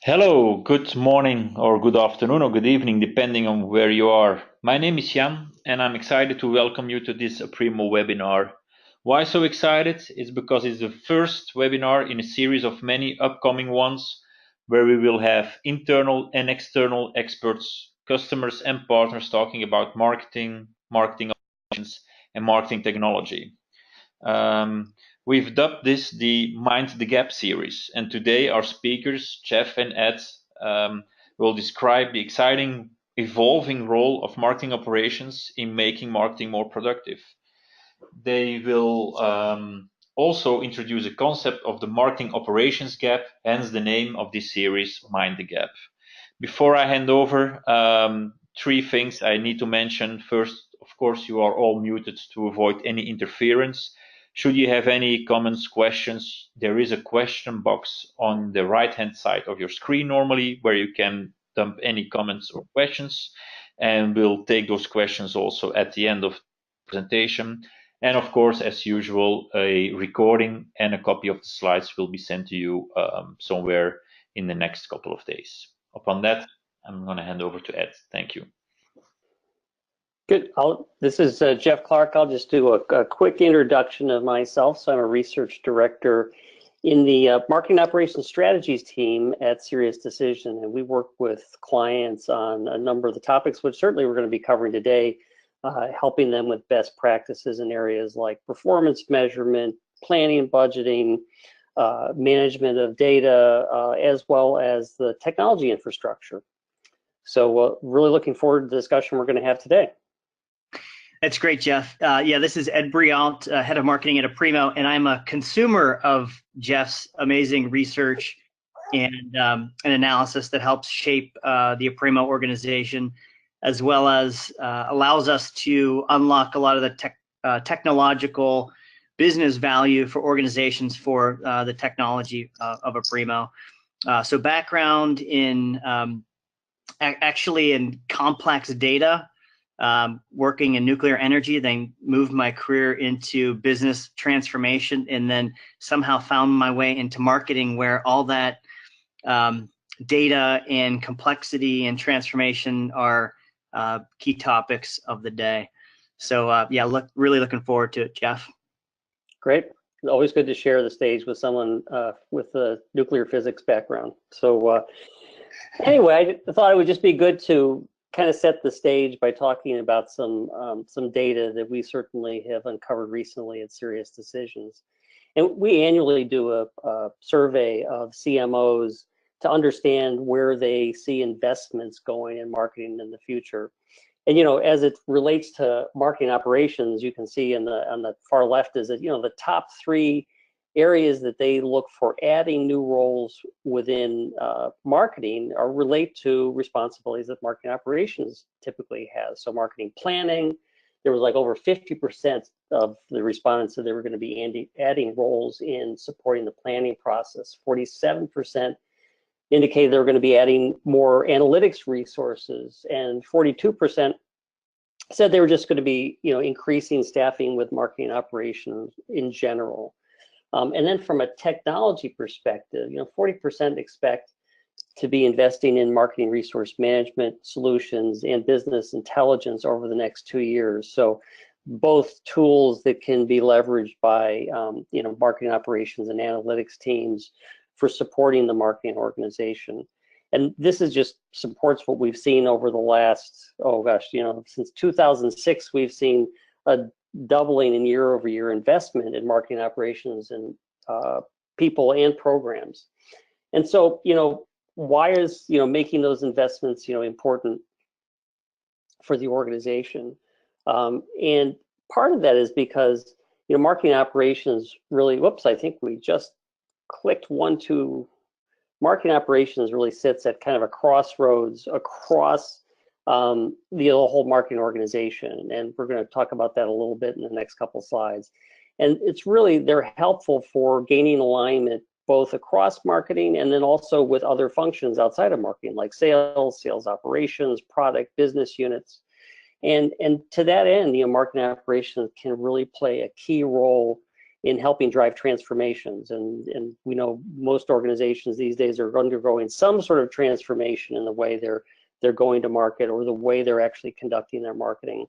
Hello, good morning or good afternoon or good evening, depending on where you are. My name is Jan, and I'm excited to welcome you to this Aprimo webinar. Why so excited? It's because it's the first webinar in a series of many upcoming ones where we will have internal and external experts, customers and partners talking about marketing operations, and marketing technology. We've dubbed this the Mind the Gap series, and today our speakers, Jeff and Ed, will describe the exciting, evolving role of marketing operations in making marketing more productive. They will also introduce a concept of the marketing operations gap, hence the name of this series, Mind the Gap. Before I hand over, three things I need to mention. First, of course, you are all muted to avoid any interference. Should you have any comments, questions, there is a question box on the right-hand side of your screen normally where you can dump any comments or questions, and we'll take those questions also at the end of the presentation. And of course, as usual, a recording and a copy of the slides will be sent to you somewhere in the next couple of days. Upon that, I'm going to hand over to Ed. Thank you. Good. This is Jeff Clark. I'll just do a quick introduction of myself. So I'm a research director in the marketing operations strategies team at SiriusDecisions, and we work with clients on a number of the topics, which certainly we're going to be covering today, helping them with best practices in areas like performance measurement, planning, budgeting, management of data, as well as the technology infrastructure. So really looking forward to the discussion we're going to have today. That's great, Jeff. This is Ed Briant, head of marketing at Aprimo, and I'm a consumer of Jeff's amazing research and analysis that helps shape the Aprimo organization, as well as allows us to unlock a lot of the technological business value for organizations for the technology of Aprimo. So background in actually in complex data, working in nuclear energy, then moved my career into business transformation, and then somehow found my way into marketing, where all that data and complexity and transformation are key topics of the day. So really looking forward to it, Jeff. Great. Always good to share the stage with someone with a nuclear physics background. So anyway, I thought it would just be good to kind of set the stage by talking about some data that we certainly have uncovered recently at SiriusDecisions. And we annually do a survey of CMOs to understand where they see investments going in marketing in the future. And as it relates to marketing operations, you can see on the far left is that the top three areas that they look for adding new roles within marketing are relate to responsibilities that marketing operations typically has. So marketing planning, there was like over 50% of the respondents said they were going to be adding roles in supporting the planning process. 47% indicated they were going to be adding more analytics resources, and 42% said they were just going to be increasing staffing with marketing operations in general. And then from a technology perspective, 40% expect to be investing in marketing resource management solutions and business intelligence over the next 2 years. So both tools that can be leveraged by marketing operations and analytics teams for supporting the marketing organization. And this is just supports what we've seen over the last, since 2006, we've seen a doubling in year-over-year investment in marketing operations and people and programs. And so, why is making those investments important for the organization? And part of that is because marketing operations really, I think we just clicked marketing operations really sits at kind of a crossroads across the whole marketing organization, and we're going to talk about that a little bit in the next couple slides. And it's really, they're helpful for gaining alignment both across marketing and then also with other functions outside of marketing, like sales operations, product, business units. And to that end, marketing operations can really play a key role in helping drive transformations. And we know most organizations these days are undergoing some sort of transformation in the way they're going to market or the way they're actually conducting their marketing.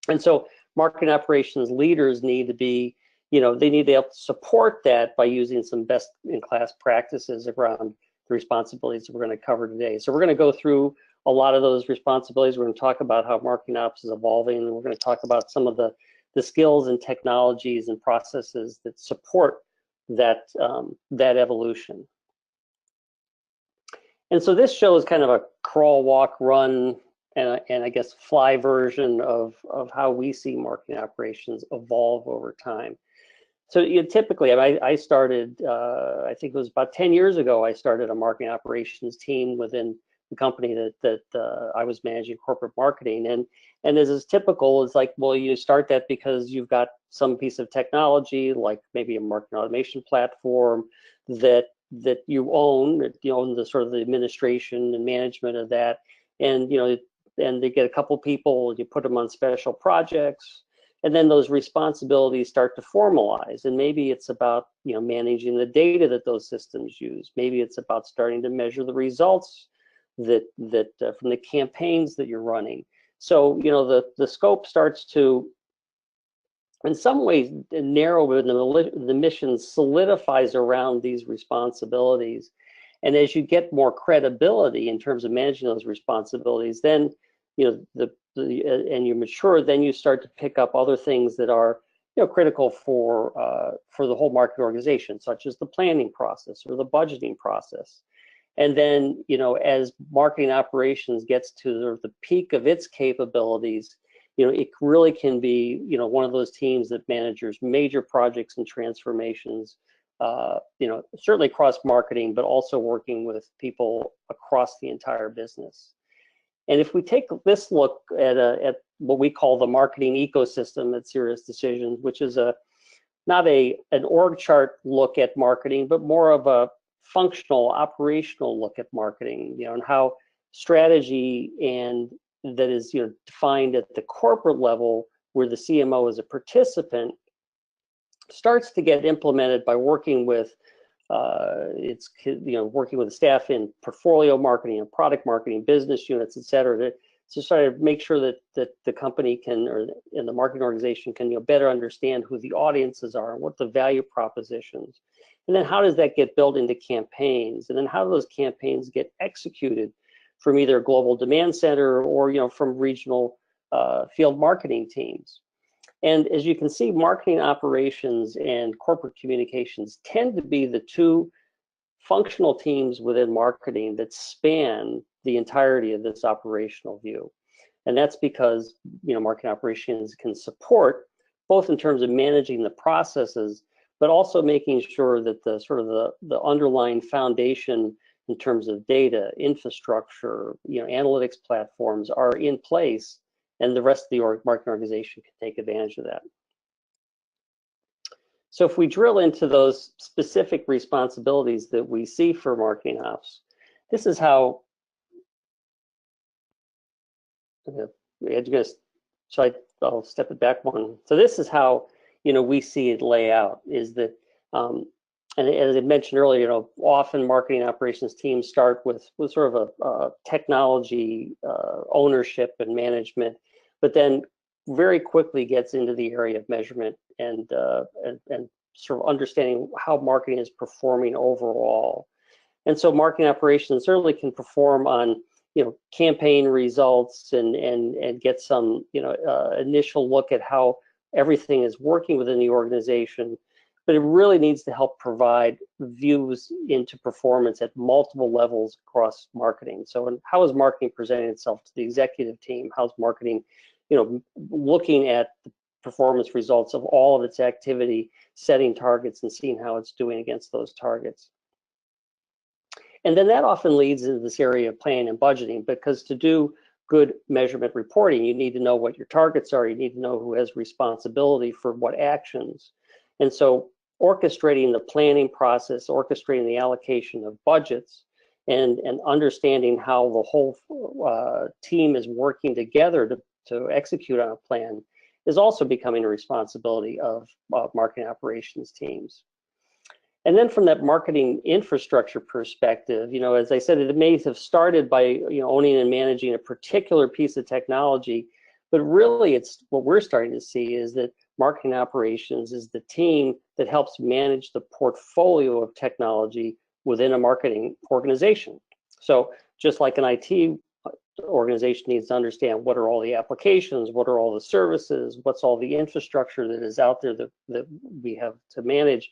And so marketing operations leaders need to be, they need to help support that by using some best-in-class practices around the responsibilities that we're going to cover today. So we're going to go through a lot of those responsibilities. We're going to talk about how marketing ops is evolving, and we're going to talk about some of the skills and technologies and processes that support that evolution. And so this shows kind of a crawl, walk, run, and I guess fly version of how we see marketing operations evolve over time. So typically, I started, I think it was about 10 years ago, I started a marketing operations team within the company that I was managing corporate marketing. And as is typical, it's like, well, you start that because you've got some piece of technology, like maybe a marketing automation platform that you own the sort of the administration and management of that. And, and they get a couple people, you put them on special projects, and then those responsibilities start to formalize. And maybe it's about, managing the data that those systems use. Maybe it's about starting to measure the results that from the campaigns that you're running. So, the scope starts to, in some ways, narrow, but the mission solidifies around these responsibilities. And as you get more credibility in terms of managing those responsibilities, then and you mature, then you start to pick up other things that are critical for the whole market organization, such as the planning process or the budgeting process. And then as marketing operations gets to the peak of its capabilities, it really can be one of those teams that manages major projects and transformations. Certainly across marketing, but also working with people across the entire business. And if we take this look at what we call the marketing ecosystem at SiriusDecisions, which is not an org chart look at marketing, but more of a functional, operational look at marketing, and how strategy and that is defined at the corporate level, where the CMO is a participant, starts to get implemented by working with working with the staff in portfolio marketing and product marketing, business units, et cetera, to try to make sure that the company can, or in the marketing organization can better understand who the audiences are and what the value propositions. And then how does that get built into campaigns? And then how do those campaigns get executed from either a global demand center or from regional field marketing teams? And as you can see, marketing operations and corporate communications tend to be the two functional teams within marketing that span the entirety of this operational view. And that's because marketing operations can support both in terms of managing the processes, but also making sure that the underlying foundation in terms of data, infrastructure, analytics platforms are in place, and the rest of the marketing organization can take advantage of that. So if we drill into those specific responsibilities that we see for marketing ops, this is how, I'll step it back one. So this is how, we see it lay out, is that, and as I mentioned earlier, often marketing operations teams start with sort of a technology ownership and management, but then very quickly gets into the area of measurement and sort of understanding how marketing is performing overall. And so marketing operations certainly can perform on campaign results and get some initial look at how everything is working within the organization, but it really needs to help provide views into performance at multiple levels across marketing. So how is marketing presenting itself to the executive team? How's marketing looking at the performance results of all of its activity, setting targets and seeing how it's doing against those targets? And then that often leads into this area of planning and budgeting, because to do good measurement reporting, you need to know what your targets are. You need to know who has responsibility for what actions. And so orchestrating the planning process, orchestrating the allocation of budgets, and understanding how the whole team is working together to execute on a plan is also becoming a responsibility of marketing operations teams. And then from that marketing infrastructure perspective, as I said, it may have started by owning and managing a particular piece of technology, but really it's what we're starting to see is that marketing operations is the team that helps manage the portfolio of technology within a marketing organization. So just like an IT organization needs to understand what are all the applications, what are all the services, what's all the infrastructure that is out there that we have to manage,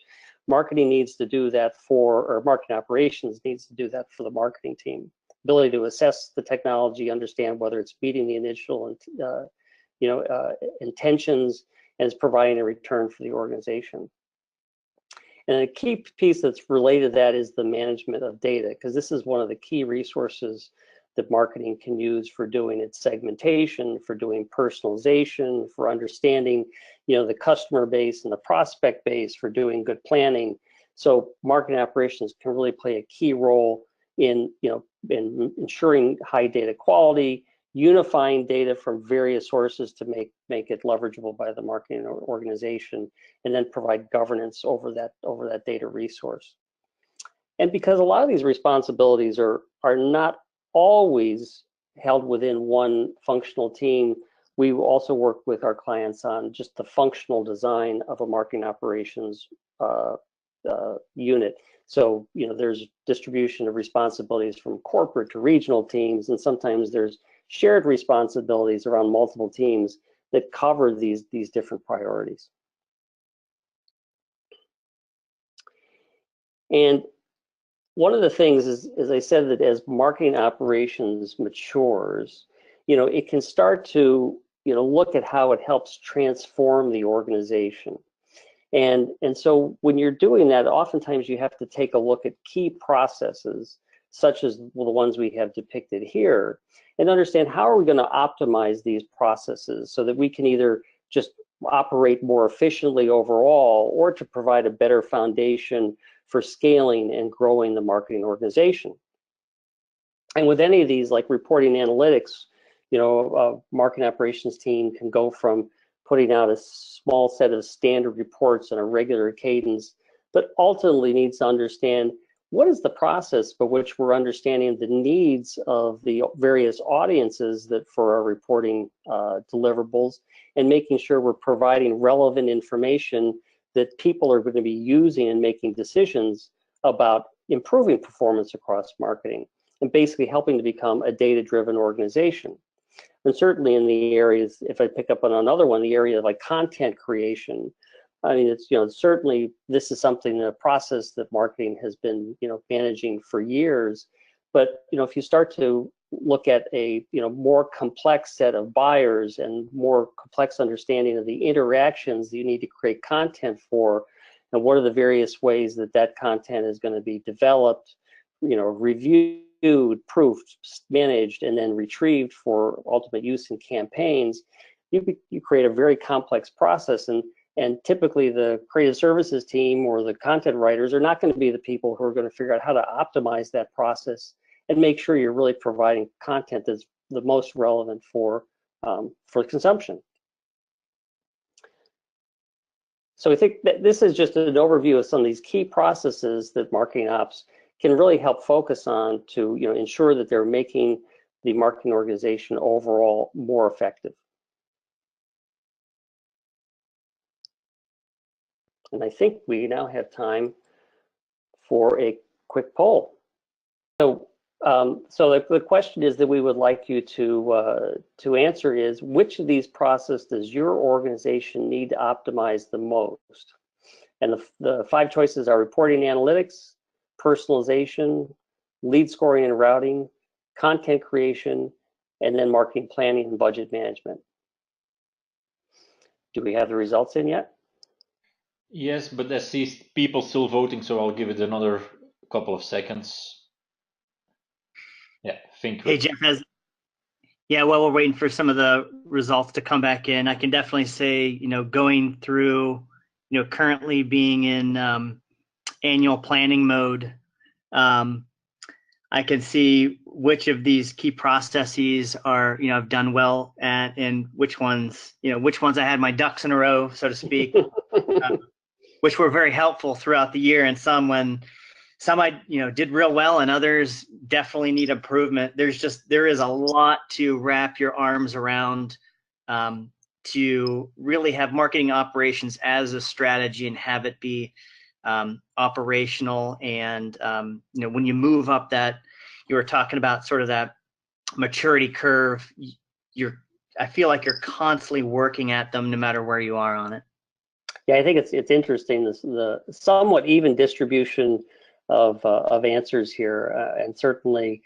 marketing needs to do that or marketing operations needs to do that for the marketing team. Ability to assess the technology, understand whether it's meeting the initial intentions, and is providing a return for the organization. And a key piece that's related to that is the management of data, because this is one of the key resources that marketing can use for doing its segmentation, for doing personalization, for understanding, the customer base and the prospect base, for doing good planning. So marketing operations can really play a key role in ensuring high data quality, unifying data from various sources to make it leverageable by the marketing organization, and then provide governance over that data resource. And because a lot of these responsibilities are not always held within one functional team, we also work with our clients on just the functional design of a marketing operations unit. So, there's distribution of responsibilities from corporate to regional teams, and sometimes there's shared responsibilities around multiple teams that cover these different priorities. And one of the things is, as I said, that as marketing operations matures, it can start to, look at how it helps transform the organization. And so when you're doing that, oftentimes you have to take a look at key processes, such as the ones we have depicted here, and understand how are we going to optimize these processes so that we can either just operate more efficiently overall, or to provide a better foundation for scaling and growing the marketing organization. And with any of these, like reporting analytics, a marketing operations team can go from putting out a small set of standard reports on a regular cadence, but ultimately needs to understand what is the process by which we're understanding the needs of the various audiences that for our reporting deliverables, and making sure we're providing relevant information that people are going to be using and making decisions about improving performance across marketing, and basically helping to become a data-driven organization. And certainly in the areas, if I pick up on another one, the area of like content creation, I mean, it's, certainly this is something, a process that marketing has been, managing for years. But, if you start to look at a, more complex set of buyers and more complex understanding of the interactions that you need to create content for, and what are the various ways that that content is going to be developed, reviewed, proofed, managed, and then retrieved for ultimate use in campaigns, you create a very complex process. And typically the creative services team or the content writers are not going to be the people who are going to figure out how to optimize that process and make sure you're really providing content that's the most relevant for consumption. So I think that this is just an overview of some of these key processes that marketing ops can really help focus on to ensure that they're making the marketing organization overall more effective. And I think we now have time for a quick poll. So, the question is that we would like you to answer is, which of these processes does your organization need to optimize the most? And the 5 choices are reporting analytics, personalization, lead scoring and routing, content creation, and then marketing planning and budget management. Do we have the results in yet? Yes, but I see people still voting, so I'll give it another couple of seconds. Yeah, think. Hey, Jeff, while we're waiting for some of the results to come back in, I can definitely say, going through, currently being in annual planning mode, I can see which of these key processes are, I've done well at, and which ones I had my ducks in a row, so to speak, which were very helpful throughout the year. And some I, did real well, and others definitely need improvement. There is a lot to wrap your arms around, to really have marketing operations as a strategy and have it be operational. And when you move up that, you were talking about sort of that maturity curve, I feel like you're constantly working at them no matter where you are on it. Yeah, I think it's interesting, the somewhat even distribution of answers here, and certainly,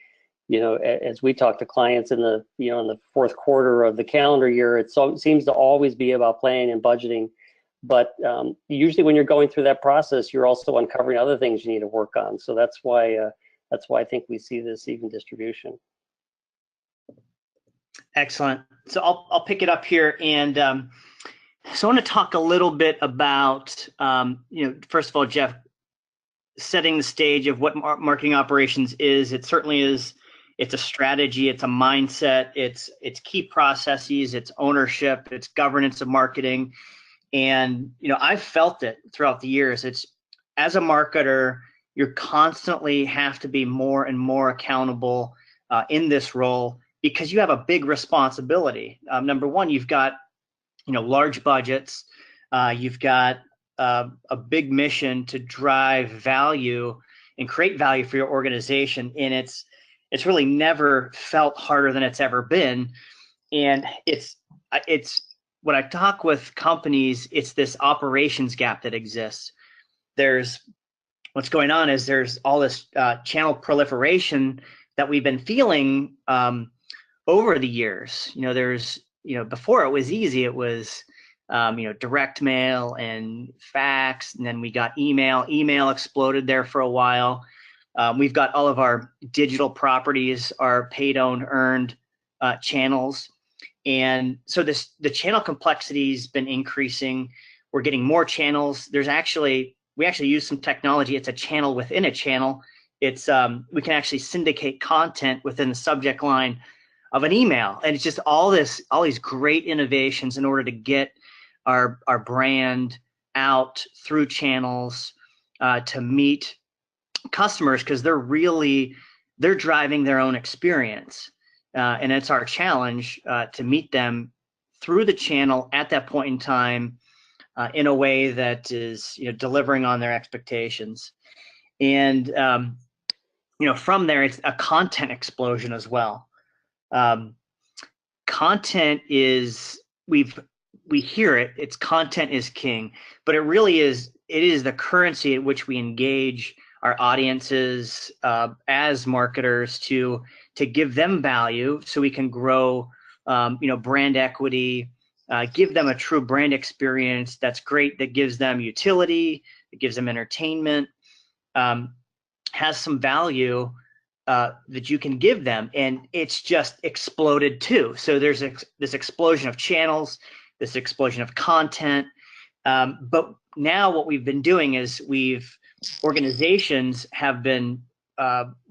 as we talk to clients in the in the fourth quarter of the calendar year, it seems to always be about planning and budgeting. But usually, when you're going through that process, you're also uncovering other things you need to work on. So that's why I think we see this even distribution. Excellent. So I'll pick it up here, and so I want to talk a little bit about first of all, Jeff, setting the stage of what marketing operations is. It certainly is. It's a strategy. It's a mindset. It's key processes. It's ownership. It's governance of marketing. And I've felt it throughout the years. It's, as a marketer, you constantly have to be more and more accountable in this role, because you have a big responsibility. Number one, you've got large budgets. You've got a big mission to drive value and create value for your organization, and it's really never felt harder than it's ever been. And it's when I talk with companies, it's this operations gap that exists. What's going on is there's all this channel proliferation that we've been feeling over the years. Before it was easy. It was direct mail and fax, and then we got email. Email exploded there for a while. We've got all of our digital properties, our paid, owned, earned channels. And so the channel complexity has been increasing. We're getting more channels. We actually use some technology. It's a channel within a channel. It's we can actually syndicate content within the subject line of an email. And it's just all these great innovations in order to get our brand out through channels to meet customers, because they're driving their own experience. And it's our challenge to meet them through the channel at that point in time in a way that is delivering on their expectations. And from there, it's a content explosion as well. Content is, we hear it, it's content is king, but it really is, it is the currency at which we engage our audiences as marketers to give them value, so we can grow brand equity, give them a true brand experience that's great, that gives them utility, that gives them entertainment, has some value that you can give them. And it's just exploded too. So there's this explosion of channels, this explosion of content. But now what we've been doing is organizations have been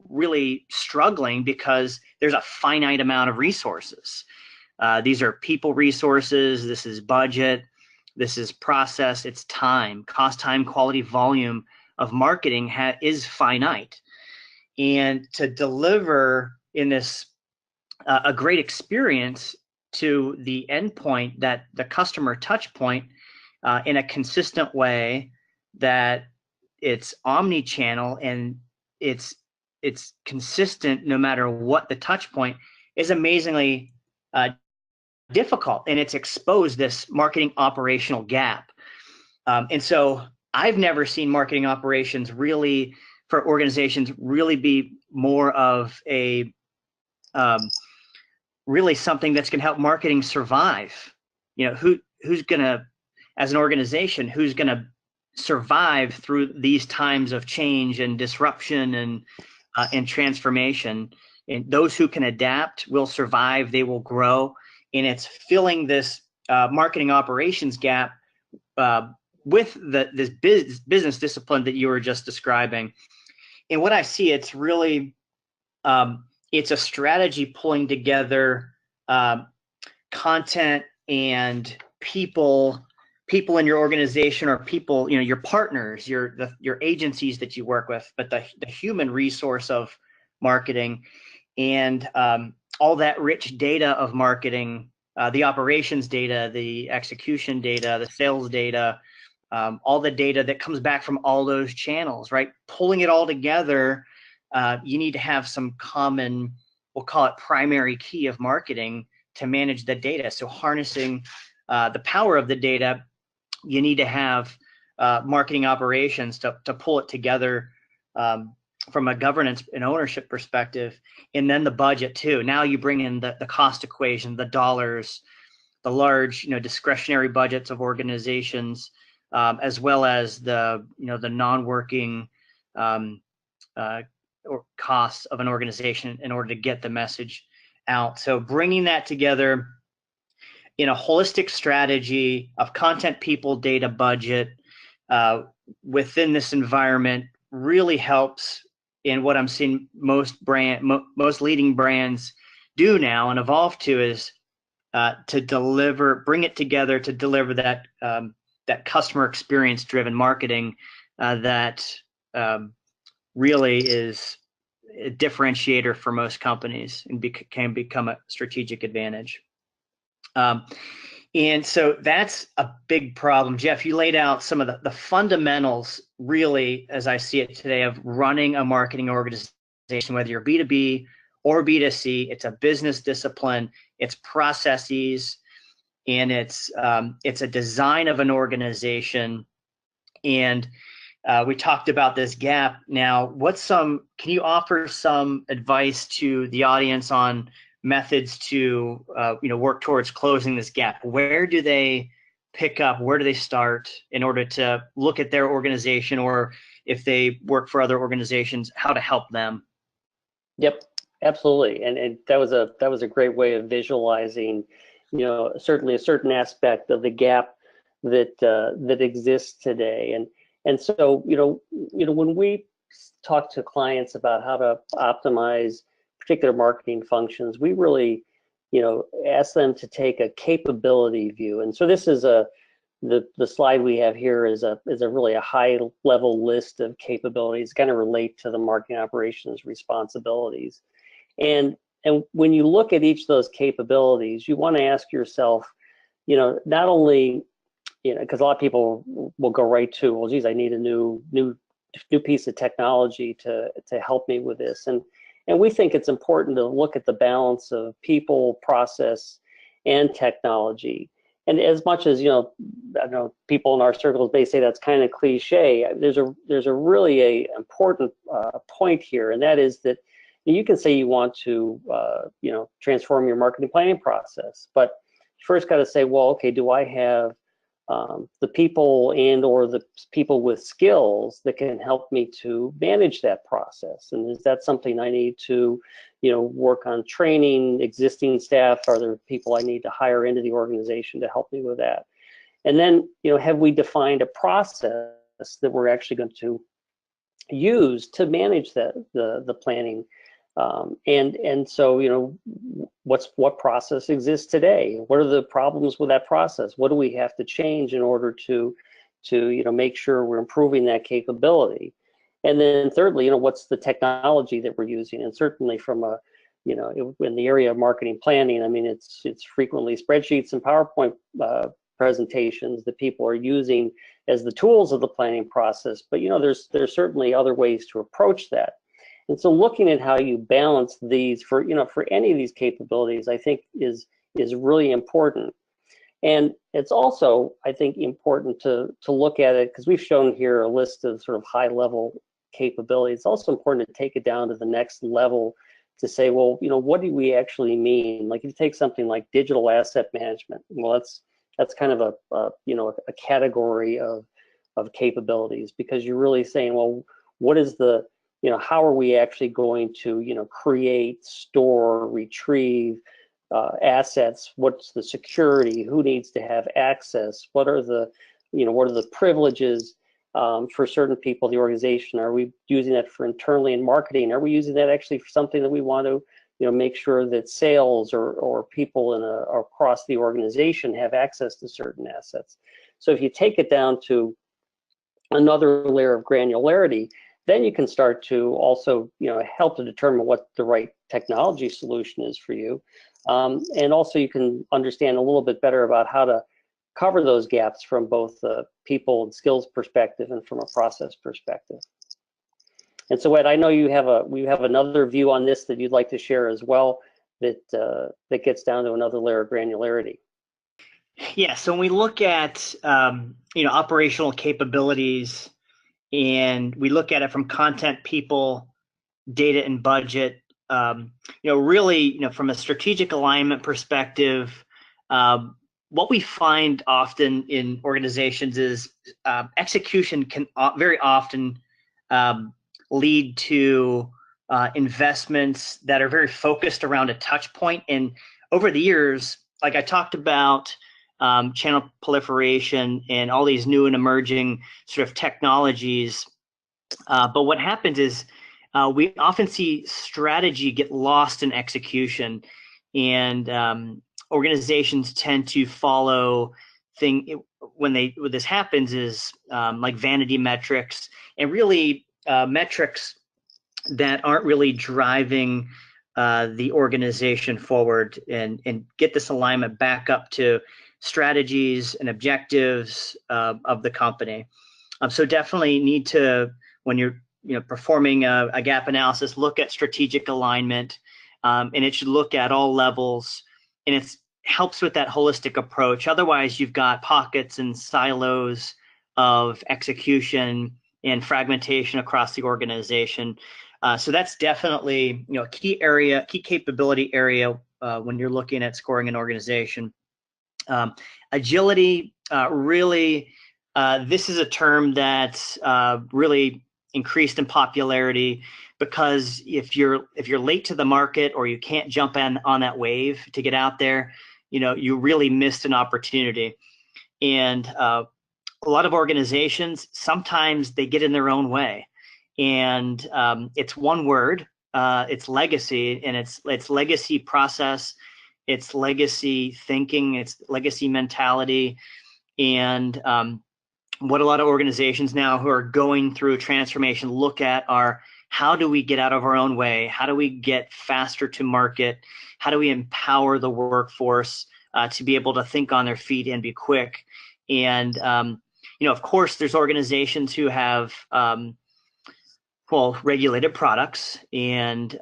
really struggling because there's a finite amount of resources. These are people resources, this is budget, this is process, it's time, cost, time, quality, volume of marketing is finite. And to deliver in this a great experience to the endpoint, that the customer touch point in a consistent way, that it's omni-channel and it's consistent no matter what the touch point, is amazingly difficult, and it's exposed this marketing operational gap. And so I've never seen marketing operations really, for organizations, really be more of a really something that's going to help marketing survive. Who's gonna, as an organization, who's gonna survive through these times of change and disruption and transformation? And those who can adapt will survive, they will grow. And it's filling this marketing operations gap with this business discipline that you were just describing. And what I see, it's really it's a strategy pulling together content and people in your organization, or people, your partners, your agencies that you work with, but the human resource of marketing, and all that rich data of marketing, the operations data, the execution data, the sales data, all the data that comes back from all those channels, right? Pulling it all together, you need to have some common, we'll call it primary key of marketing, to manage the data. So harnessing the power of the data, you need to have marketing operations to pull it together from a governance and ownership perspective, and then the budget too. Now you bring in the cost equation, the dollars, the large discretionary budgets of organizations, as well as the the non-working or costs of an organization in order to get the message out. So bringing that together in a holistic strategy of content, people, data, budget within this environment really helps in what I'm seeing most leading brands do now and evolve to, is to bring it together to deliver that that customer experience driven marketing that really is a differentiator for most companies and can become a strategic advantage. And so that's a big problem. Jeff, you laid out some of the fundamentals, really, as I see it today, of running a marketing organization, whether you're B2B or B2C. It's a business discipline, it's processes, and it's a design of an organization. And we talked about this gap. Now, can you offer some advice to the audience on methods to work towards closing this gap? Where do they pick up? Where do they start in order to look at their organization, or if they work for other organizations, how to help them? Yep, absolutely. And that was a great way of visualizing, certainly a certain aspect of the gap that exists today. And so, when we talk to clients about how to optimize particular marketing functions, we really, ask them to take a capability view. And so this is the slide we have here is a really a high level list of capabilities, kind of relate to the marketing operations responsibilities. And when you look at each of those capabilities, you want to ask yourself, not only, because a lot of people will go right to, well, geez, I need a new piece of technology to help me with this. And we think it's important to look at the balance of people, process, and technology. And as much as, I know people in our circles may say that's kind of cliche, there's a really important point here, and that is that you can say you want to, transform your marketing planning process, but you first got to say, well, okay, do I have the people and or the people with skills that can help me to manage that process? And is that something I need to, work on training existing staff? Are there people I need to hire into the organization to help me with that? And then, have we defined a process that we're actually going to use to manage the planning? And so, what process exists today? What are the problems with that process? What do we have to change in order to make sure we're improving that capability? And then thirdly, what's the technology that we're using? And certainly from a, in the area of marketing planning, I mean, it's frequently spreadsheets and PowerPoint presentations that people are using as the tools of the planning process. But there's certainly other ways to approach that. And so looking at how you balance these for any of these capabilities, I think is really important. And it's also, I think, important to look at it, because we've shown here a list of sort of high level capabilities. It's also important to take it down to the next level to say, well, what do we actually mean? Like if you take something like digital asset management, well, that's kind of a category of capabilities, because you're really saying, well, what is the how are we actually going to, create, store, retrieve assets? What's the security? Who needs to have access? What are the, what are the privileges? for certain people, the organization? Are we using that for internally in marketing? Are we using that actually for something that we want to, make sure that sales or people or across the organization have access to certain assets? So if you take it down to another layer of granularity, then you can start to also, help to determine what the right technology solution is for you. And also you can understand a little bit better about how to cover those gaps from both the people and skills perspective and from a process perspective. And so, Ed, I know we have another view on this that you'd like to share as well, that gets down to another layer of granularity. Yeah, so when we look at operational capabilities, and we look at it from content, people, data, and budget, really, from a strategic alignment perspective, what we find often in organizations is execution can very often lead to investments that are very focused around a touch point. And over the years, like I talked about, channel proliferation and all these new and emerging sort of technologies. But what happens is we often see strategy get lost in execution, and organizations tend to follow when this happens is like vanity metrics, and really metrics that aren't really driving the organization forward and get this alignment back up to strategies and objectives of the company. So definitely need to, when you're performing a gap analysis, look at strategic alignment, and it should look at all levels, and it helps with that holistic approach. Otherwise, you've got pockets and silos of execution and fragmentation across the organization. So that's definitely a key capability area when you're looking at scoring an organization. Agility, really, this is a term that's really increased in popularity, because if you're late to the market or you can't jump on that wave to get out there, you really missed an opportunity. And a lot of organizations, sometimes they get in their own way, and it's one word, it's legacy, and it's legacy process, it's legacy thinking, it's legacy mentality. And what a lot of organizations now who are going through transformation look at are, how do we get out of our own way? How do we get faster to market? How do we empower the workforce to be able to think on their feet and be quick? And of course, there's organizations who have regulated products, and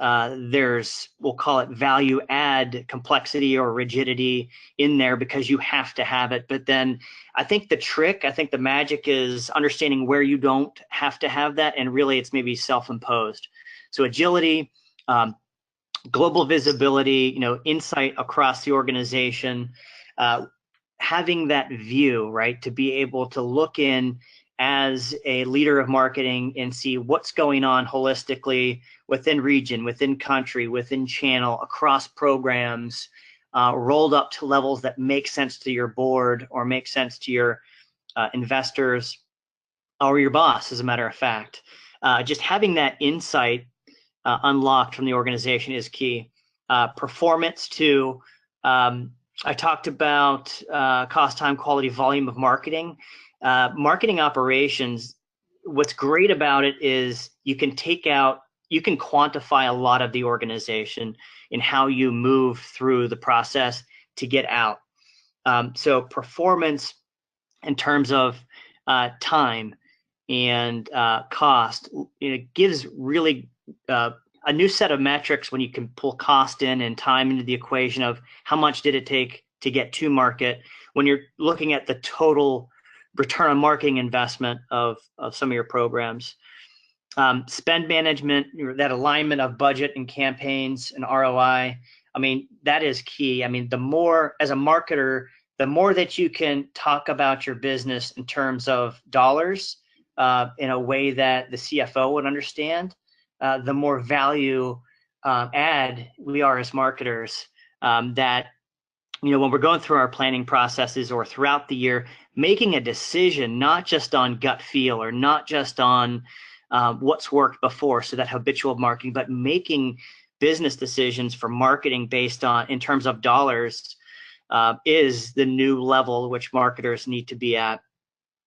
there's, we'll call it value add complexity or rigidity in there because you have to have it. But then I think the magic is understanding where you don't have to have that, and really it's maybe self-imposed. So agility, global visibility, insight across the organization, having that view, right, to be able to look in as a leader of marketing and see what's going on holistically within region, within country, within channel, across programs, rolled up to levels that make sense to your board or make sense to your investors or your boss, as a matter of fact. Just having that insight unlocked from the organization is key. Performance too. I talked about cost, time, quality, volume of marketing. Marketing operations, what's great about it is you can quantify a lot of the organization in how you move through the process to get out. So performance in terms of time and cost, it gives really a new set of metrics when you can pull cost in and time into the equation of how much did it take to get to market, when you're looking at the total return on marketing investment of some of your programs. Spend management, that alignment of budget and campaigns and ROI, that is key. The more, as a marketer, the more that you can talk about your business in terms of dollars in a way that the CFO would understand, the more value add we are as marketers, that when we're going through our planning processes or throughout the year, making a decision, not just on gut feel or not just on what's worked before, so that habitual marketing, but making business decisions for marketing based on, in terms of dollars, is the new level which marketers need to be at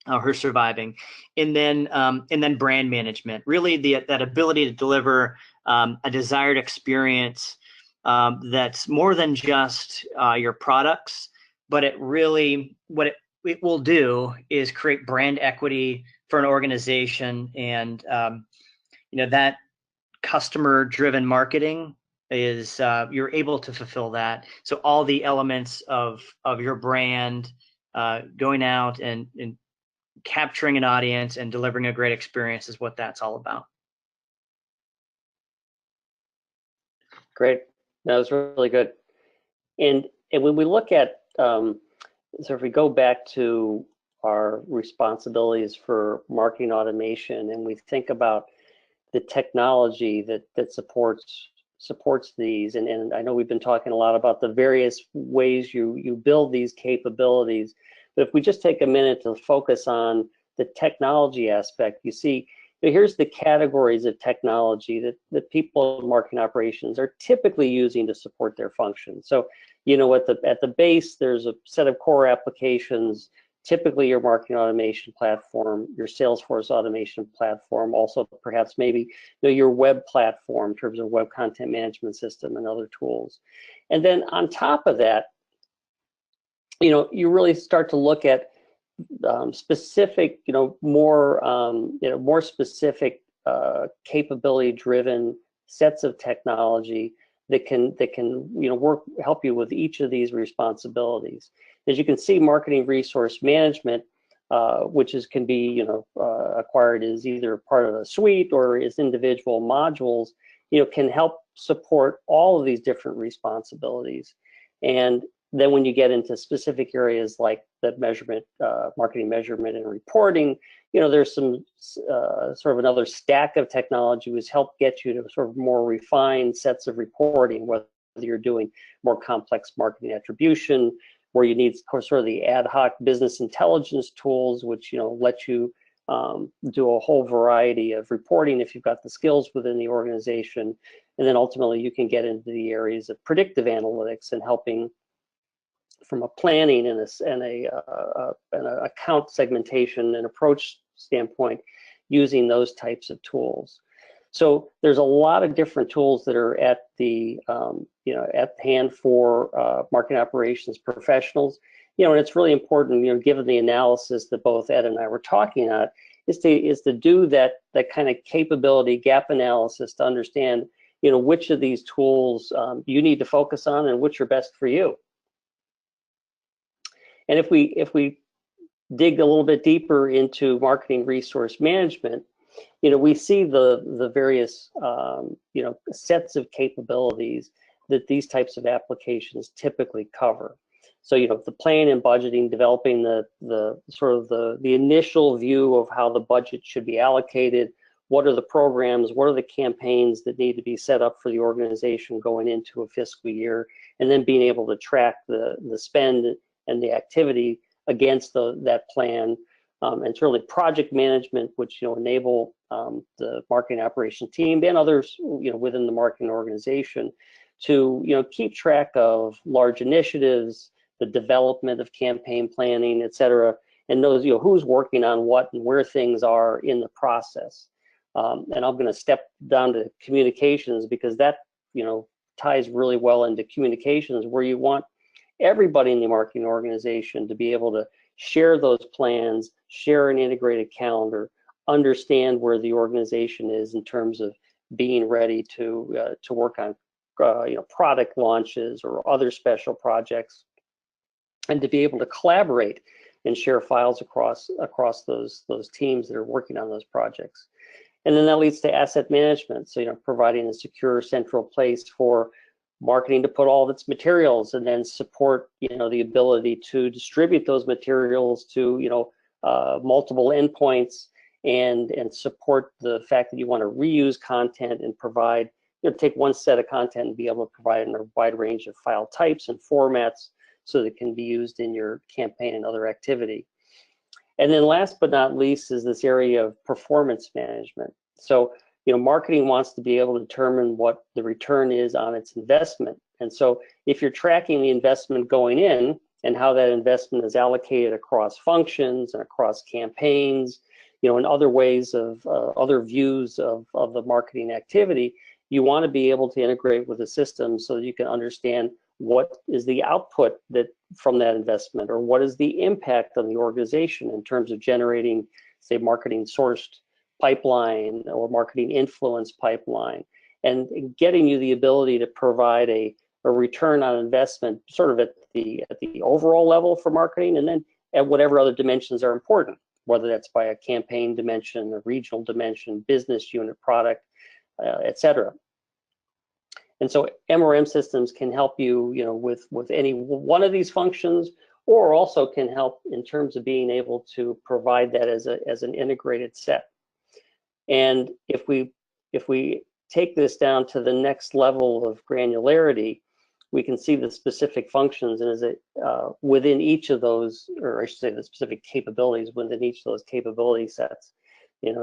who are surviving. And then brand management, really that ability to deliver a desired experience that's more than just your products, but it really, what it will do is create brand equity for an organization. And that customer driven marketing is, you're able to fulfill that. So all the elements of your brand, going out and capturing an audience and delivering a great experience is what that's all about. Great. That was really good. And when we look at, so if we go back to our responsibilities for marketing automation, and we think about the technology that supports these, and I know we've been talking a lot about the various ways you build these capabilities, but if we just take a minute to focus on the technology aspect, you see, here's the categories of technology that people in marketing operations are typically using to support their function. So, at the base, there's a set of core applications, typically your marketing automation platform, your Salesforce automation platform, also perhaps maybe your web platform in terms of web content management system and other tools. And then on top of that, you really start to look at specific, more specific capability-driven sets of technology that can help you with each of these responsibilities. As you can see, marketing resource management, which can be acquired as either part of a suite or as individual modules, can help support all of these different responsibilities. And then when you get into specific areas like the measurement, marketing measurement and reporting, there's some sort of another stack of technology which help get you to sort of more refined sets of reporting, whether you're doing more complex marketing attribution, where you need sort of the ad hoc business intelligence tools, which let you do a whole variety of reporting if you've got the skills within the organization. And then ultimately you can get into the areas of predictive analytics and helping from a planning and an account segmentation and approach standpoint, using those types of tools. So there's a lot of different tools that are at the at hand for marketing operations professionals. And it's really important, given the analysis that both Ed and I were talking about, is to do that kind of capability gap analysis to understand which of these tools you need to focus on and which are best for you. And if we dig a little bit deeper into marketing resource management, we see the various sets of capabilities that these types of applications typically cover. So the planning and budgeting, developing the sort of the initial view of how the budget should be allocated, what are the programs, what are the campaigns that need to be set up for the organization going into a fiscal year, and then being able to track the spend and the activity against that plan, and certainly project management, which enable the marketing operation team and others within the marketing organization to keep track of large initiatives, the development of campaign planning, et cetera, and knows who's working on what and where things are in the process. And I'm going to step down to communications, because that ties really well into communications, where you want everybody in the marketing organization to be able to share those plans, share an integrated calendar, understand where the organization is in terms of being ready to work on product launches or other special projects, and to be able to collaborate and share files across those teams that are working on those projects. And then that leads to asset management. So providing a secure central place for marketing to put all of its materials, and then support the ability to distribute those materials to multiple endpoints, and support the fact that you want to reuse content and provide take one set of content and be able to provide in a wide range of file types and formats, so that it can be used in your campaign and other activity. And then last but not least is this area of performance management. So, marketing wants to be able to determine what the return is on its investment. And so if you're tracking the investment going in and how that investment is allocated across functions and across campaigns, and other ways of other views of the marketing activity, you want to be able to integrate with the system so that you can understand what is the output from that investment, or what is the impact on the organization in terms of generating, say, marketing sourced pipeline or marketing influence pipeline, and getting you the ability to provide a return on investment sort of at the overall level for marketing, and then at whatever other dimensions are important, whether that's by a campaign dimension, a regional dimension, business unit, product, et cetera. And so MRM systems can help you, with any one of these functions, or also can help in terms of being able to provide that as an integrated set. And if we take this down to the next level of granularity, we can see the specific functions, and within each of those, or I should say the specific capabilities within each of those capability sets.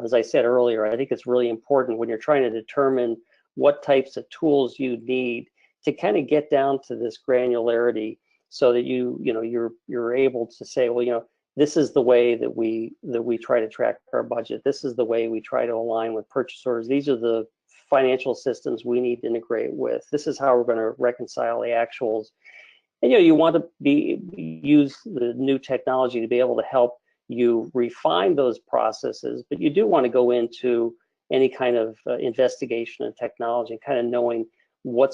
As I said earlier, I think it's really important when you're trying to determine what types of tools you need to kind of get down to this granularity, so that you're able to say, well, this is the way that we try to track our budget. This is the way we try to align with purchase orders. These are the financial systems we need to integrate with. This is how we're going to reconcile the actuals. And you want to use the new technology to be able to help you refine those processes, but you do want to go into any kind of investigation and technology, kind of knowing what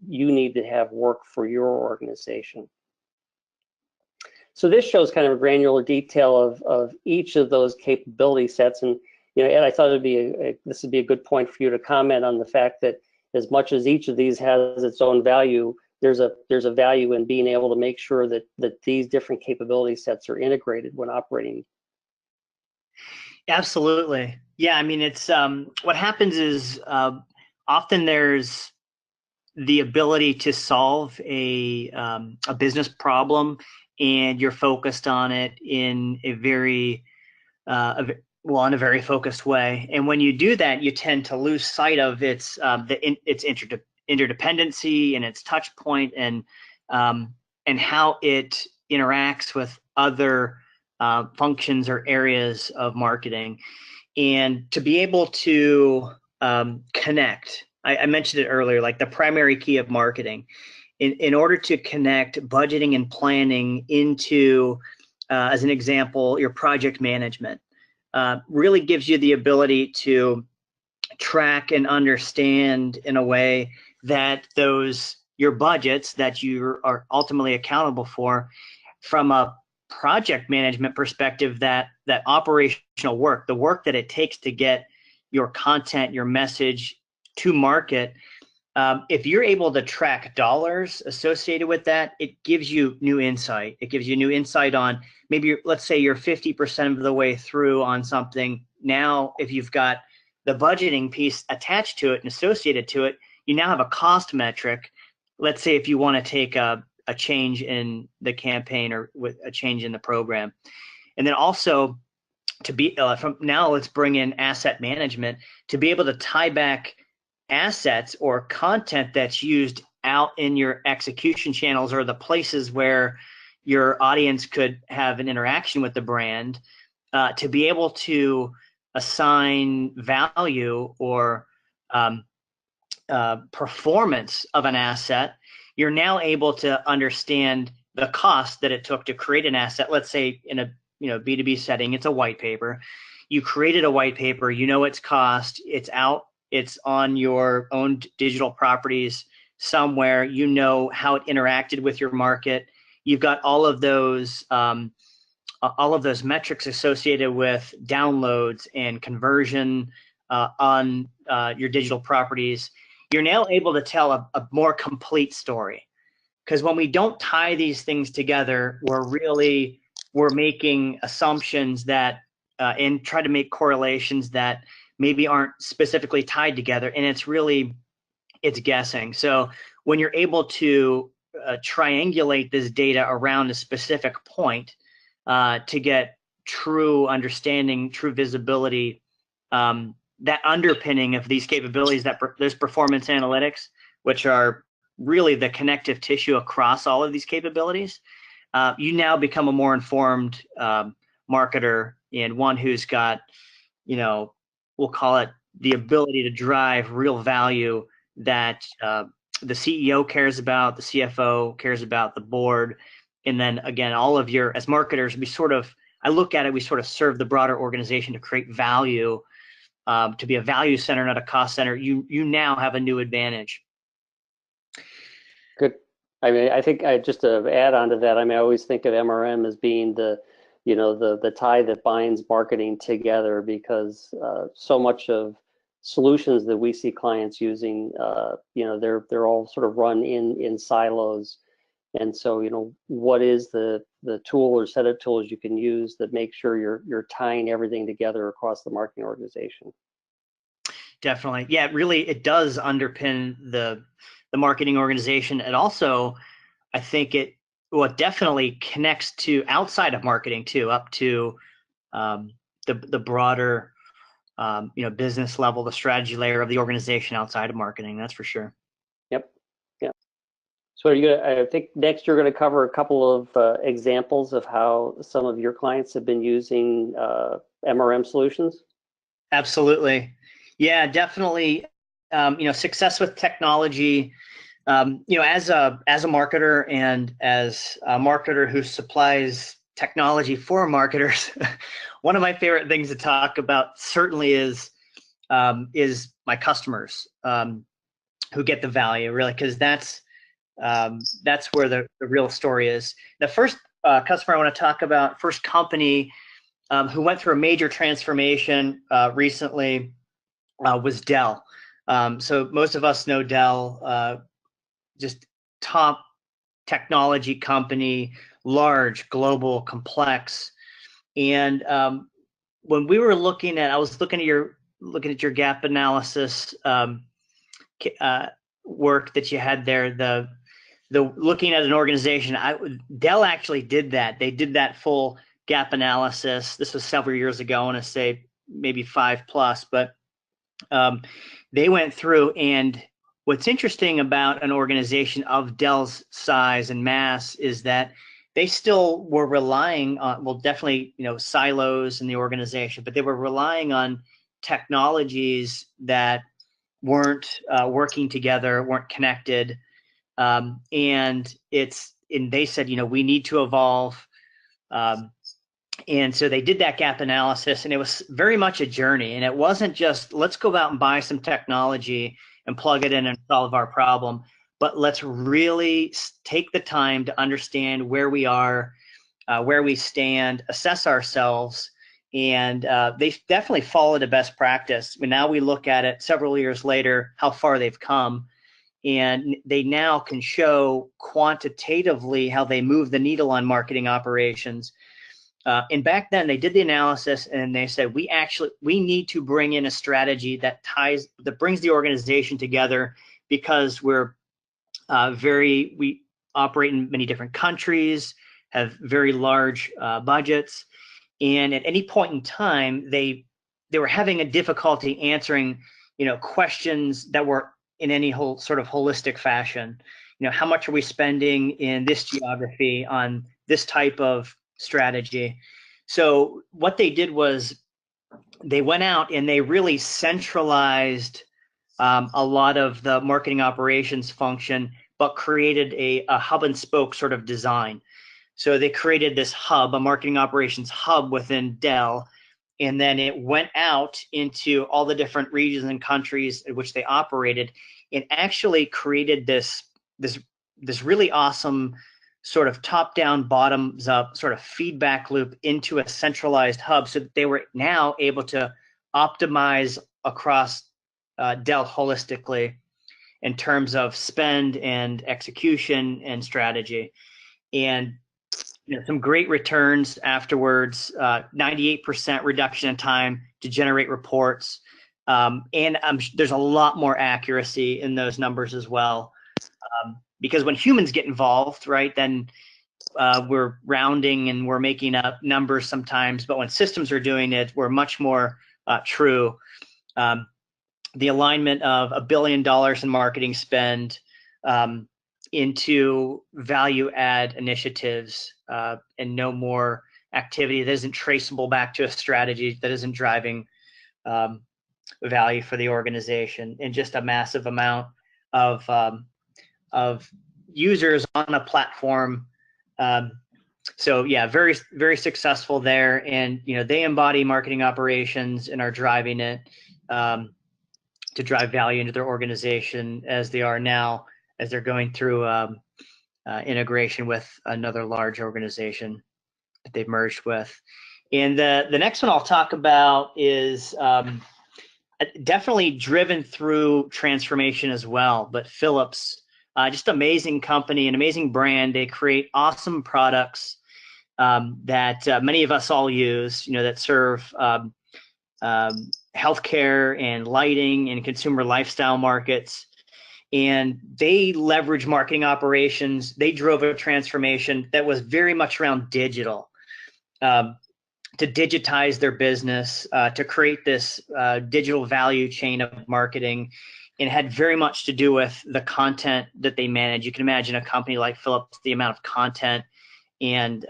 you need to have work for your organization. So this shows kind of a granular detail of each of those capability sets. And Ed, I thought this would be a good point for you to comment on the fact that as much as each of these has its own value, there's a value in being able to make sure that these different capability sets are integrated when operating. Absolutely. Yeah, I mean, it's what happens is often there's the ability to solve a business problem, and you're focused on it in a very in a very focused way. And when you do that, you tend to lose sight of its interdependency and its touch point, and how it interacts with other functions or areas of marketing. And to be able to connect, I mentioned it earlier, like the primary key of marketing, in order to connect budgeting and planning into, as an example, your project management, really gives you the ability to track and understand in a way that your budgets that you are ultimately accountable for, from a project management perspective, that operational work, the work that it takes to get your content, your message to market, if you're able to track dollars associated with that, it gives you new insight. It gives you new insight on maybe, let's say you're 50% of the way through on something. Now, if you've got the budgeting piece attached to it and associated to it, you now have a cost metric. Let's say if you want to take a change in the campaign, or with a change in the program. And then also to be from now, let's bring in asset management to be able to tie back assets or content that's used out in your execution channels, or the places where your audience could have an interaction with the brand, to be able to assign value or performance of an asset. You're now able to understand the cost that it took to create an asset. Let's say in a B2B setting, it's a white paper. You created a white paper, its cost, it's out, it's on your own digital properties somewhere, how it interacted with your market. You've got all of those metrics associated with downloads and conversion on your digital properties. You're now able to tell a more complete story. Because when we don't tie these things together, we're making assumptions that and try to make correlations that maybe aren't specifically tied together, and it's guessing. So when you're able to triangulate this data around a specific point to get true understanding, true visibility, that underpinning of these capabilities, that there's performance analytics, which are really the connective tissue across all of these capabilities. You now become a more informed marketer, and one who's got, we'll call it the ability to drive real value that the CEO cares about, the CFO cares about, the board, and then again, all of your, as marketers, I look at it, we sort of serve the broader organization to create value, to be a value center, not a cost center. You now have a new advantage. Good. I mean, I think just to add on to that, I always think of MRM as being the tie that binds marketing together, because so much of solutions that we see clients using, they're all sort of run in silos. And so, what is the tool or set of tools you can use that make sure you're tying everything together across the marketing organization? Definitely. Yeah, it does underpin the marketing organization. And also, I think it definitely connects to outside of marketing too, up to the broader business level, the strategy layer of the organization outside of marketing. That's for sure. Yep. So I think next you're going to cover a couple of examples of how some of your clients have been using MRM solutions. Absolutely. Yeah, definitely. Success with technology. As a marketer, and as a marketer who supplies technology for marketers, one of my favorite things to talk about certainly is my customers who get the value, really, because that's where the real story is. The first customer I want to talk about, first company who went through a major transformation recently was Dell. So most of us know Dell, just top technology company, large, global, complex. And when we were looking at, I was looking at your gap analysis work that you had there, the looking at an organization. Dell actually did that. They did that full gap analysis. This was several years ago, I want to say maybe 5+, but they went through, and what's interesting about an organization of Dell's size and mass is that they still were relying on, well, definitely, silos in the organization, but they were relying on technologies that weren't working together, weren't connected. And they said, we need to evolve. And so they did that gap analysis, and it was very much a journey. And it wasn't just, let's go out and buy some technology and plug it in and solve our problem, but let's really take the time to understand where we are, where we stand, assess ourselves. And they definitely followed a best practice. And now we look at it several years later, how far they've come. And they now can show quantitatively how they move the needle on marketing operations. And back then they did the analysis, and they said, we need to bring in a strategy that brings the organization together, because we operate in many different countries, have very large budgets. And at any point in time, they were having a difficulty answering, questions that were in any whole sort of holistic fashion. How much are we spending in this geography on this type of strategy? So what they did was they went out and they really centralized a lot of the marketing operations function, but created a hub and spoke sort of design. So they created this hub, a marketing operations hub within Dell, and then it went out into all the different regions and countries in which they operated, and actually created this really awesome sort of top-down, bottoms-up sort of feedback loop into a centralized hub, so that they were now able to optimize across Dell holistically in terms of spend and execution and strategy. And some great returns afterwards, 98% reduction in time to generate reports. And there's a lot more accuracy in those numbers as well. Because when humans get involved, right, then we're rounding and we're making up numbers sometimes, but when systems are doing it, we're much more true. The alignment of $1 billion in marketing spend into value add initiatives and no more activity that isn't traceable back to a strategy, that isn't driving value for the organization, and just a massive amount of users on a platform. So yeah, very, very successful there. And, you know, they embody marketing operations and are driving it to drive value into their organization as they are now, as they're going through integration with another large organization that they've merged with. And the next one I'll talk about is definitely driven through transformation as well, but Philips, just amazing company, an amazing brand. They create awesome products that many of us all use, you know, that serve healthcare and lighting and consumer lifestyle markets. And they leverage marketing operations. They drove a transformation that was very much around digital, to digitize their business, to create this digital value chain of marketing. And it had very much to do with the content that they manage. You can imagine a company like Philips, the amount of content and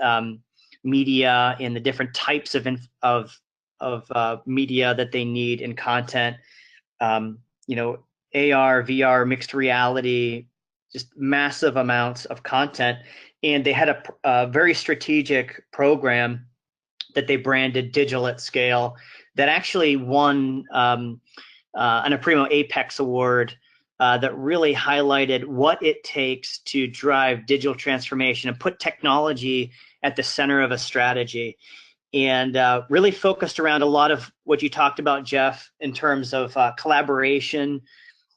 media and the different types of media that they need in content. You know, AR, VR, mixed reality, just massive amounts of content. And they had a very strategic program that they branded Digital at Scale that actually won an Aprimo Apex Award that really highlighted what it takes to drive digital transformation and put technology at the center of a strategy. And really focused around a lot of what you talked about, Jeff, in terms of collaboration.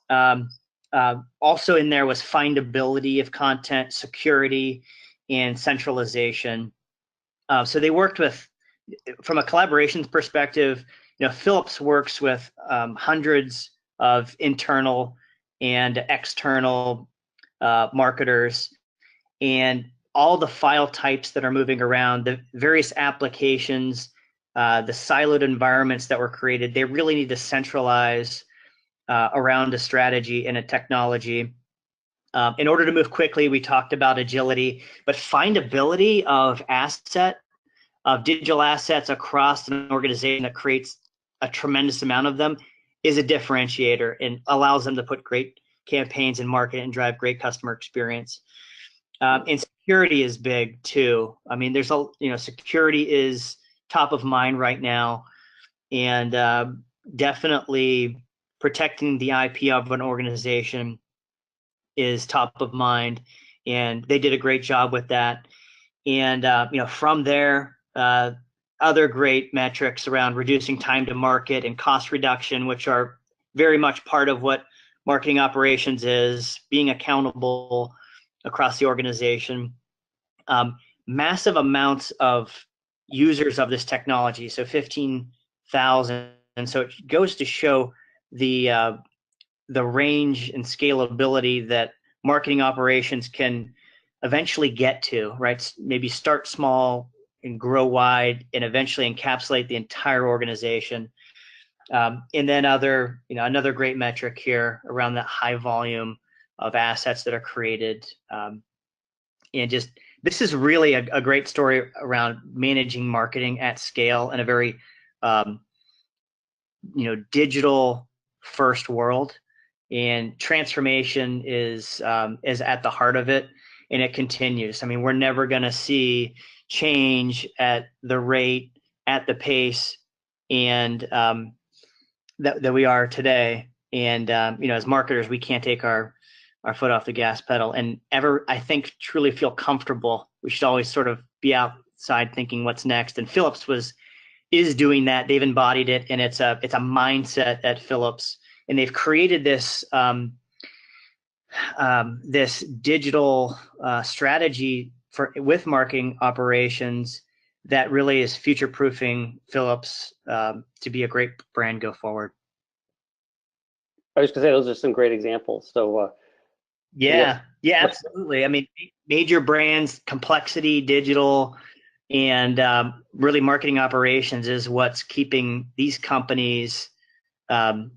Also in there was findability of content, security, and centralization. So they worked with, from a collaboration perspective, you know, Philips works with hundreds of internal and external marketers, and all the file types that are moving around, the various applications, the siloed environments that were created, they really need to centralize around a strategy and a technology. In order to move quickly, we talked about agility, but findability of digital assets across an organization that creates a tremendous amount of them is a differentiator and allows them to put great campaigns in market and drive great customer experience. And security is big too. I mean, security is top of mind right now, and definitely protecting the IP of an organization is top of mind, and they did a great job with that. And from there, other great metrics around reducing time to market and cost reduction, which are very much part of what marketing operations is, being accountable across the organization. Massive amounts of users of this technology, so 15,000. And so it goes to show the range and scalability that marketing operations can eventually get to, right? Maybe start small and grow wide and eventually encapsulate the entire organization. And then another great metric here around that high volume of assets that are created. And just, this is really a great story around managing marketing at scale in a very, digital first world. And transformation is at the heart of it, and it continues. I mean, we're never going to see change at the rate, at the pace, and that we are today. And as marketers, we can't take our foot off the gas pedal and ever, I think, truly feel comfortable. We should always sort of be outside thinking what's next. And Philips is doing that. They've embodied it, and it's a mindset at Philips. And they've created this this digital strategy with marketing operations that really is future-proofing Philips to be a great brand go forward. I was going to say those are some great examples. So Yeah, yeah, absolutely. I mean, major brands, complexity, digital, and really marketing operations is what's keeping these companies, um,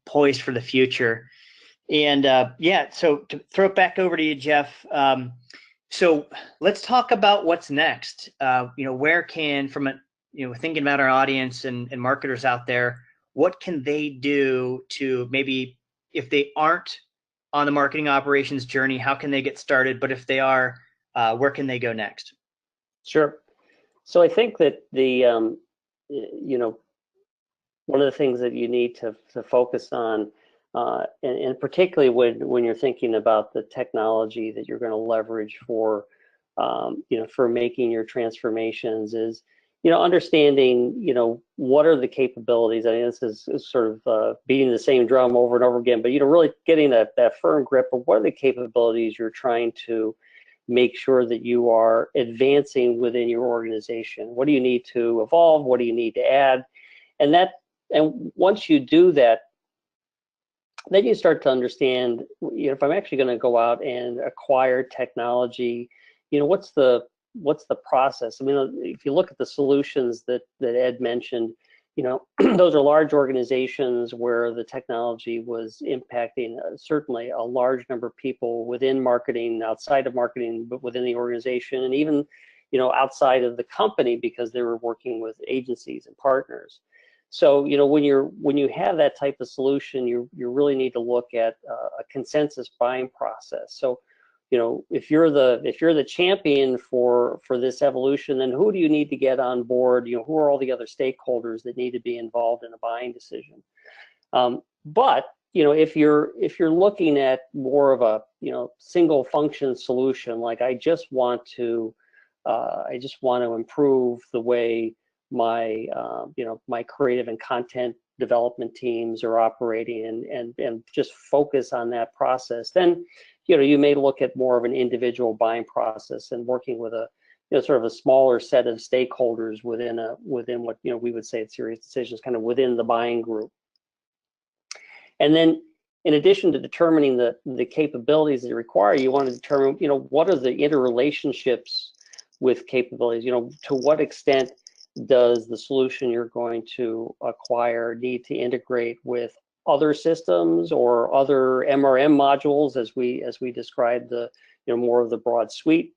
poised for the future. And yeah, so to throw it back over to you, Jeff. So let's talk about what's next. Where can, from a, thinking about our audience and marketers out there, what can they do to maybe, if they aren't on the marketing operations journey, how can they get started? But if they are, where can they go next? Sure. So I think that one of the things that you need to focus on, and particularly when you're thinking about the technology that you're going to leverage for, for making your transformations is, understanding, what are the capabilities. I mean, this is sort of beating the same drum over and over again, but, really getting that firm grip of what are the capabilities you're trying to make sure that you are advancing within your organization. What do you need to evolve? What do you need to add? And once you do that, then you start to understand, if I'm actually going to go out and acquire technology, what's the process? I mean, if you look at the solutions that Ed mentioned, those are large organizations where the technology was impacting certainly a large number of people within marketing, outside of marketing, but within the organization, and even, outside of the company, because they were working with agencies and partners. So, when you have that type of solution, you really need to look at a consensus buying process. So, if you're the champion for this evolution, then who do you need to get on board? Who are all the other stakeholders that need to be involved in a buying decision? But if you're looking at more of a single function solution, like I just want to improve the way my my creative and content development teams are operating, and just focus on that process, then you may look at more of an individual buying process and working with a sort of a smaller set of stakeholders within what we would say at SiriusDecisions, kind of within the buying group. And then, in addition to determining the capabilities that you require, you want to determine what are the interrelationships with capabilities. To what extent does the solution you're going to acquire need to integrate with other systems or other MRM modules, as we described, the more of the broad suite,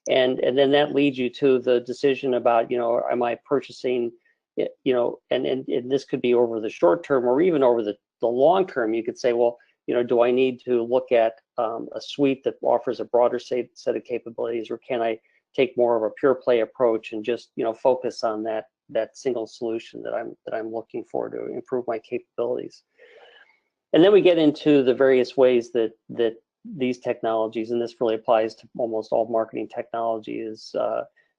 and then that leads you to the decision about am I purchasing and this could be over the short term or even over the long term. You could say, well, do I need to look at a suite that offers a broader set of capabilities, or can I take more of a pure play approach and just focus on that single solution that I'm looking for to improve my capabilities? And then we get into the various ways that these technologies, and this really applies to almost all marketing technology, is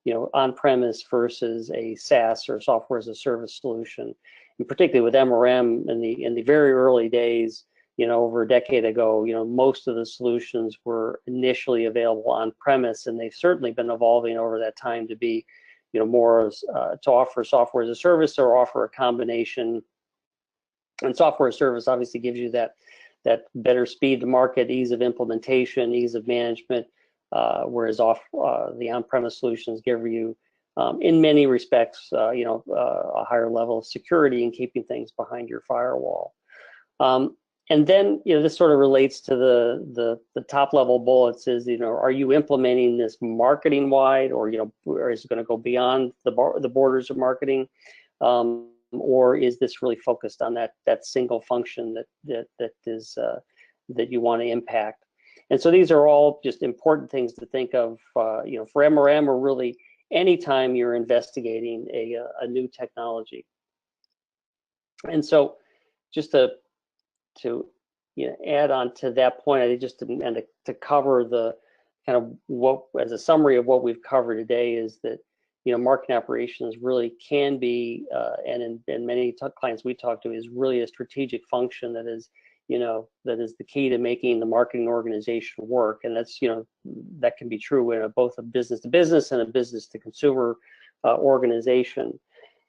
on-premise versus a SaaS or software as a service solution. And particularly with MRM in the very early days, over a decade ago, most of the solutions were initially available on premise, and they've certainly been evolving over that time to be, more to offer software as a service or offer a combination. And software as a service obviously gives you that better speed to market, ease of implementation, ease of management, whereas the on-premise solutions give you, in many respects, a higher level of security in keeping things behind your firewall. And then, this sort of relates to the top level bullets is, are you implementing this marketing wide, or, or is it going to go beyond the borders of marketing? Or is this really focused on that single function that you want to impact? And so these are all just important things to think of, for MRM, or really anytime you're investigating a new technology. And so just to add on to that point, I think just to cover the kind of what, as a summary of what we've covered today, is that marketing operations really can be, and in many clients we talk to, is really a strategic function that is the key to making the marketing organization work. And that's that can be true in both a business to business and a business to consumer organization.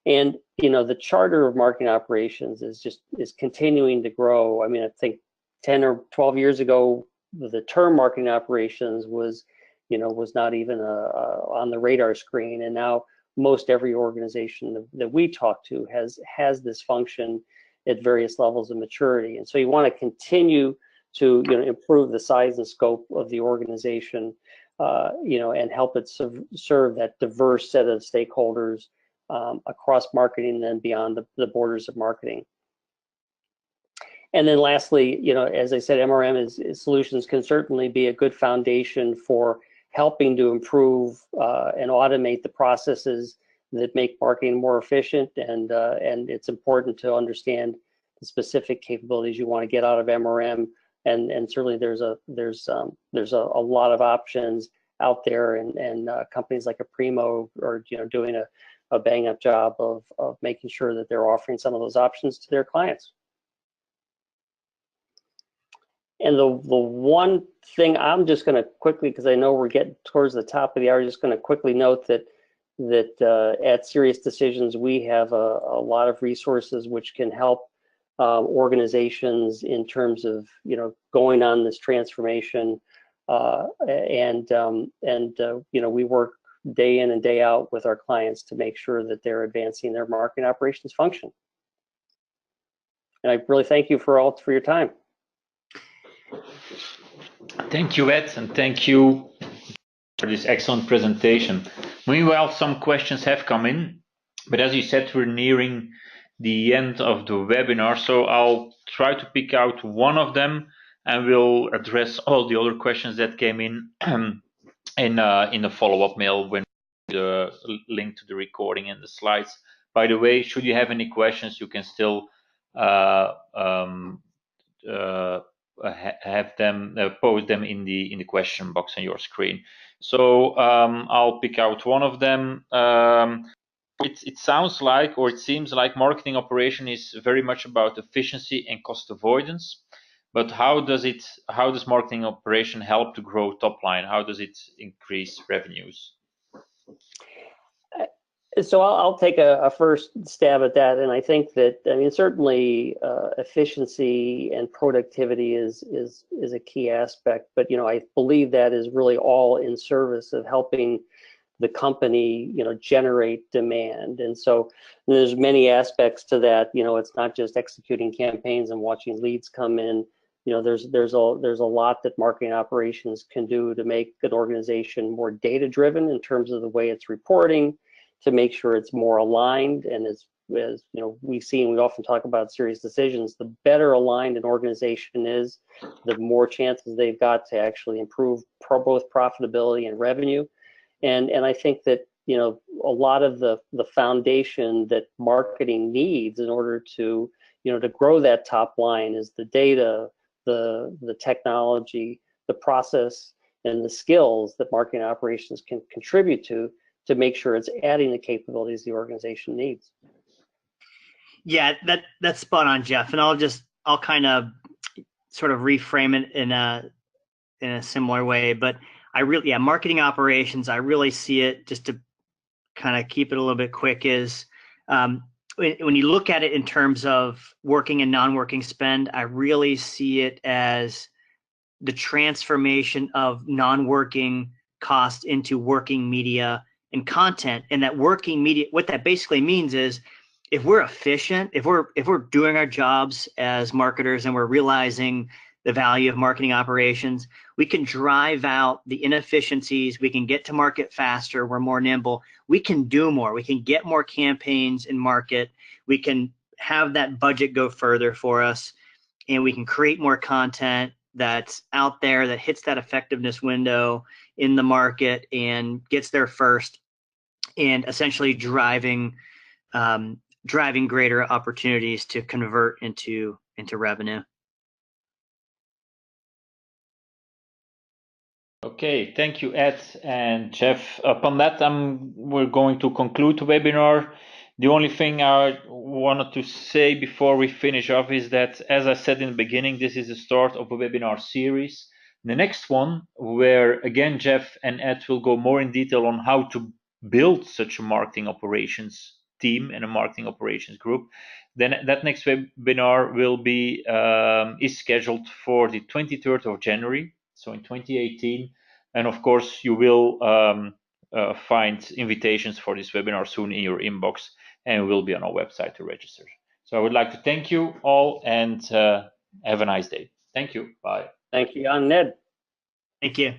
And the charter of marketing operations is continuing to grow. I mean, I think 10 or 12 years ago, the term marketing operations was not even on the radar screen, and now most every organization that we talk to has this function at various levels of maturity. And so you want to continue to improve the size and scope of the organization, and help it serve that diverse set of stakeholders across marketing and beyond the borders of marketing. And then lastly, as I said, MRM solutions can certainly be a good foundation for helping to improve and automate the processes that make marketing more efficient. And it's important to understand the specific capabilities you want to get out of MRM. And certainly there's a lot of options out there, and companies like Aprimo are doing a bang up job of making sure that they're offering some of those options to their clients. And the one thing I'm just going to quickly, because I know we're getting towards the top of the hour, just going to quickly note that at SiriusDecisions we have a lot of resources which can help organizations in terms of going on this transformation, and we work day in and day out with our clients to make sure that they're advancing their marketing operations function. And I really thank you for your time. Thank you, Ed, and thank you for this excellent presentation. Meanwhile, some questions have come in, but as you said, we're nearing the end of the webinar, so I'll try to pick out one of them, and we'll address all the other questions that came in in a follow-up mail when the link to the recording and the slides. By the way, should you have any questions, you can still have them post them in the question box on your screen. So I'll pick out one of them. It sounds like, or it seems like, marketing operation is very much about efficiency and cost avoidance. But how does marketing operation help to grow top line? How does it increase revenues? So I'll take a first stab at that, and I think that certainly efficiency and productivity is a key aspect, but I believe that is really all in service of helping the company generate demand. And so there's many aspects to that. It's not just executing campaigns and watching leads come in. There's a lot that marketing operations can do to make an organization more data driven in terms of the way it's reporting, to make sure it's more aligned. And as we've seen, we often talk about SiriusDecisions, the better aligned an organization is, the more chances they've got to actually improve both profitability and revenue. And I think that a lot of the foundation that marketing needs in order to to grow that top line is the data, the technology, the process, and the skills that marketing operations can contribute to make sure it's adding the capabilities the organization needs. Yeah, that's spot on, Jeff. And I'll kind of sort of reframe it in a similar way. But marketing operations, I really see it, just to kind of keep it a little bit quick, is when you look at it in terms of working and non-working spend, I really see it as the transformation of non-working cost into working media and content. And that working media, what that basically means is, if we're efficient, if we're doing our jobs as marketers and we're realizing the value of marketing operations, we can drive out the inefficiencies, we can get to market faster, we're more nimble, we can do more, we can get more campaigns in market, we can have that budget go further for us, and we can create more content that's out there that hits that effectiveness window in the market and gets there first, and essentially driving greater opportunities to convert into revenue. Okay, thank you, Ed and Jeff. Upon that, we're going to conclude the webinar. The only thing I wanted to say before we finish off is that, as I said in the beginning, this is the start of a webinar series. The next one, where again Jeff and Ed will go more in detail on how to build such a marketing operations team and a marketing operations group. Then that next webinar will be is scheduled for the 23rd of January, so in 2018. And of course, you will find invitations for this webinar soon in your inbox, and will be on our website to register. So I would like to thank you all, and have a nice day. Thank you. Bye. Thank you, Jan. Ned. Thank you.